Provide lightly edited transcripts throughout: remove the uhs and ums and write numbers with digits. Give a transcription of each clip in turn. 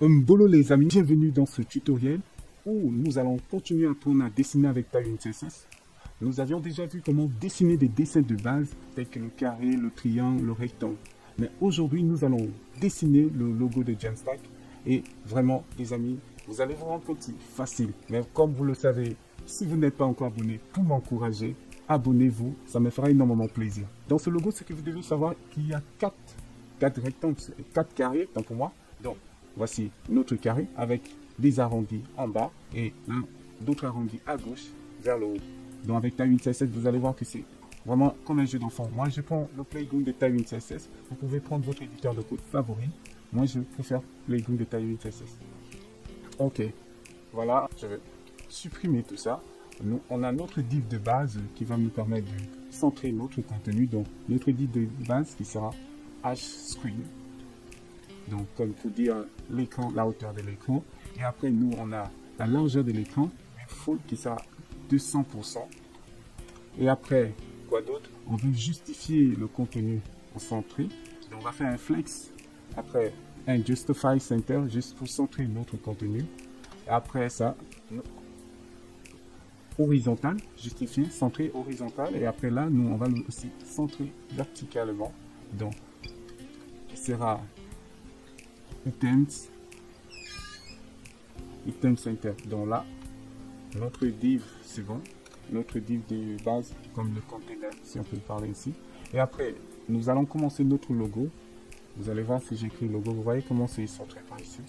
Bolo les amis, bienvenue dans ce tutoriel où nous allons continuer à apprendre à dessiner avec Tailwind CSS. Nous avions déjà vu comment dessiner des dessins de base tels que le carré, le triangle, le rectangle. Mais aujourd'hui, nous allons dessiner le logo de Jamstack et vraiment les amis, vous allez vous rendre compte que c'est facile. Mais comme vous le savez, si vous n'êtes pas encore abonné, pour m'encourager, abonnez-vous, ça me fera énormément plaisir. Dans ce logo, ce que vous devez savoir qu'il y a 4 rectangles, 4 carrés, tant pour moi. Donc, voici notre carré avec des arrondis en bas et d'autres arrondis à gauche vers le haut. Donc avec Tailwind CSS, vous allez voir que c'est vraiment comme un jeu d'enfant. Moi, je prends le Playground de Tailwind CSS. Vous pouvez prendre votre éditeur de code favori. Moi, je préfère Playground de Tailwind CSS. Ok, voilà, je vais supprimer tout ça. Nous, on a notre div de base qui va nous permettre de centrer notre contenu. Donc, notre div de base qui sera hScreen. Donc, comme pour dire l'écran, la hauteur de l'écran. Et après, nous, on a la largeur de l'écran, full qui sera 200%. Et après, quoi d'autre? On veut justifier le contenu en centré. Donc, on va faire un flex. Après, un justify center, juste pour centrer notre contenu. Et après ça, horizontal, justifier, centrer horizontal. Et après là, nous, on va aussi centrer verticalement. Donc, il sera items center. Donc là, notre div, c'est bon. Notre div de base, comme le container, si on peut parler ici. Et après, nous allons commencer notre logo. Vous allez voir si j'écris logo, vous voyez comment c'est centré par ici.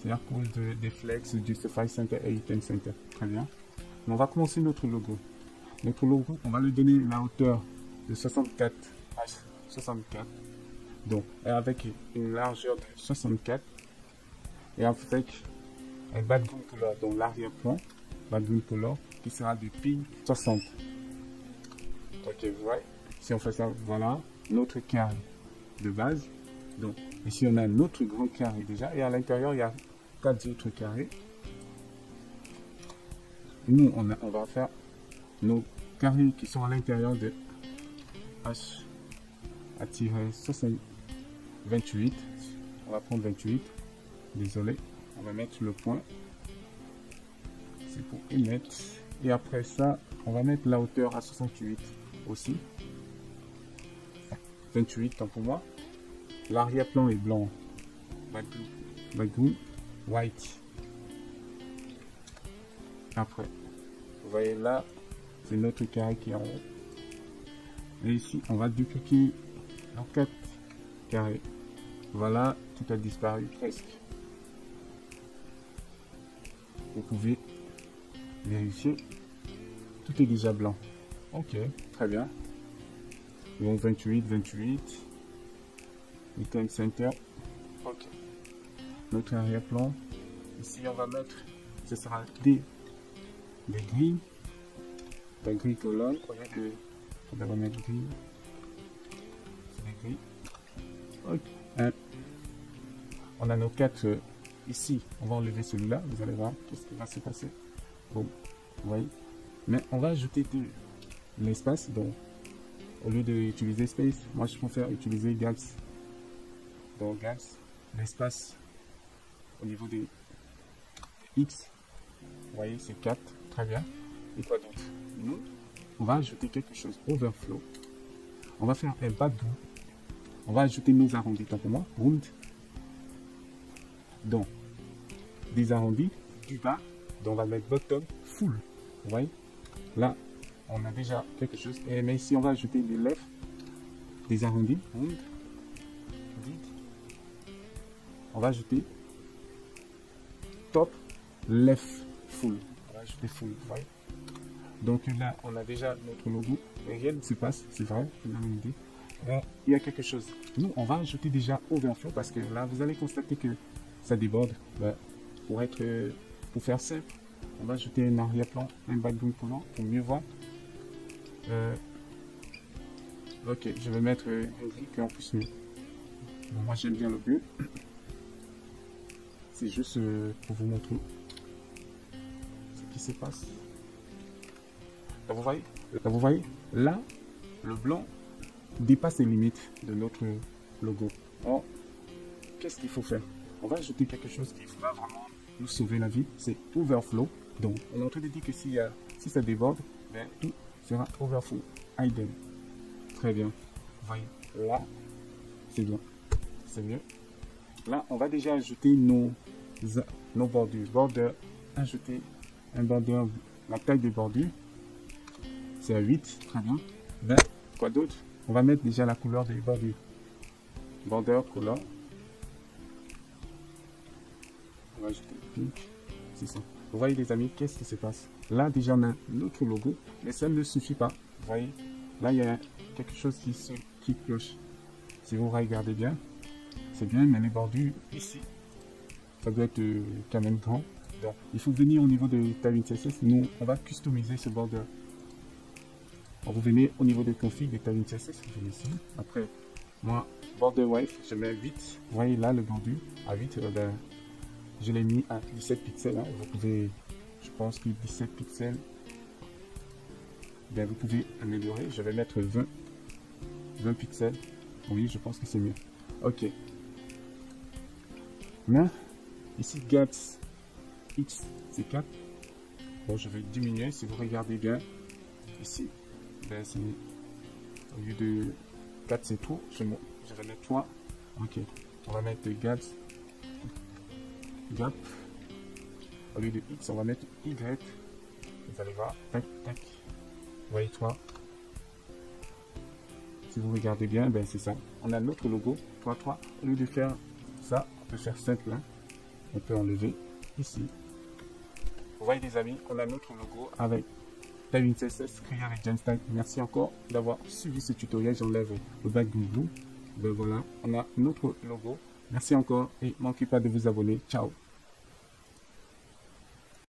C'est à cause des flex, justify center et item center. Très bien. Mais on va commencer notre logo. Notre logo, on va lui donner la hauteur de 64 h 64. Donc, avec une largeur de 64 et avec un background color, donc l'arrière-plan, background color qui sera de ping 60. Ok, vous voyez, si on fait ça, voilà notre carré de base. Donc, ici on a notre grand carré déjà et à l'intérieur il y a 4 autres carrés. Nous, on va faire nos carrés qui sont à l'intérieur de H à 28. On va prendre 28. Désolé, on va mettre le point. C'est pour émettre. Et après ça, on va mettre la hauteur à 68 aussi. 28, tant pour moi. L'arrière-plan est blanc. Background white. Après, vous voyez là, c'est notre carré qui est en haut. Et ici, on va dupliquer nos 4 carrés. Voilà, tout a disparu presque. Vous pouvez vérifier. Tout est déjà blanc. Ok, très bien. Donc 28. Item center. Ok. Notre arrière-plan. Ici, on va mettre, ce sera des grilles. La grille colonne. On va mettre grille. C'est des grilles. Ok. On a nos 4 ici. On va enlever celui-là. Vous allez voir qu'est-ce qui va se passer. Bon, vous voyez. Mais on va ajouter de l'espace. Donc, au lieu d'utiliser space, moi je préfère utiliser gaps. Donc, gaps, l'espace au niveau des X. Vous voyez, c'est 4. Très bien. Et quoi d'autre? Nous, on va ajouter quelque chose. Overflow. On va faire un background. On va ajouter nos arrondis. Tant pour moi. Round. Donc, des arrondis du bas. Donc, on va mettre bottom full. Vous voyez? Là, on a déjà quelque chose. Mais ici, on va ajouter des left, des arrondis. Round. On va ajouter top left full. On va ajouter full. Vous voyez? Donc là, on a déjà notre logo. Et rien ne se passe. C'est vrai. Il y a quelque chose. Nous, on va ajouter déjà overflow parce que là, vous allez constater que ça déborde. Pour faire simple, on va ajouter un arrière-plan, un background color pour mieux voir. Ok, je vais mettre un gris en plus mieux. Bon, moi, j'aime bien le bleu. C'est juste pour vous montrer ce qui se passe. Là, vous voyez, là, le blanc dépasse les limites de notre logo. Alors, qu'est-ce qu'il faut faire? on va ajouter quelque chose qui va vraiment nous sauver la vie, c'est overflow. Donc, on est en train de dire que si ça déborde, ben, tout sera overflow hidden. Très bien. Vous voyez, là, c'est bien. C'est mieux. Là, on va déjà ajouter nos bordures. Border, ajouter un border, la taille des bordures, c'est à 8. Très bien. Ben, quoi d'autre? On va mettre déjà la couleur des bordures. Border, couleur. On va ajouter pink. C'est ça. Vous voyez les amis, qu'est-ce qui se passe? Là déjà on a notre logo, mais ça ne suffit pas. Vous voyez, là il y a quelque chose qui cloche. Si vous regardez bien, c'est bien, mais les bordures ici, ça doit être quand même grand. Donc il faut venir au niveau de Tailwind CSS. Nous on va customiser ce border. Vous venez au niveau de config de Tailwind CSS, vous venez ici. Après, moi, border wife, je mets 8. Vous voyez là le bordure à 8. Je l'ai mis à 17 pixels. Hein. Vous pouvez, je pense que 17 pixels, bien, vous pouvez améliorer. Je vais mettre 20 pixels. Oui, je pense que c'est mieux. Ok. Là, ici, gaps X, c'est 4. Bon, je vais diminuer. Si vous regardez bien, ici, ben, c'est au lieu de 4, c'est trop. Je vais mettre 3. Ok. On va mettre gaps. Gap, au lieu de X, on va mettre Y. Vous allez voir, tac, tac. Vous voyez 3. Si vous regardez bien, ben c'est ça. On a notre logo, 3, 3. Au lieu de faire ça, on peut faire simple. Hein. On peut enlever ici. Vous voyez les amis, on a notre logo avec Tailwind CSS créé avec Gemstyle. Merci encore d'avoir suivi ce tutoriel. J'enlève le background blue. Ben voilà, on a notre logo. Merci encore et ne manquez pas de vous abonner. Ciao.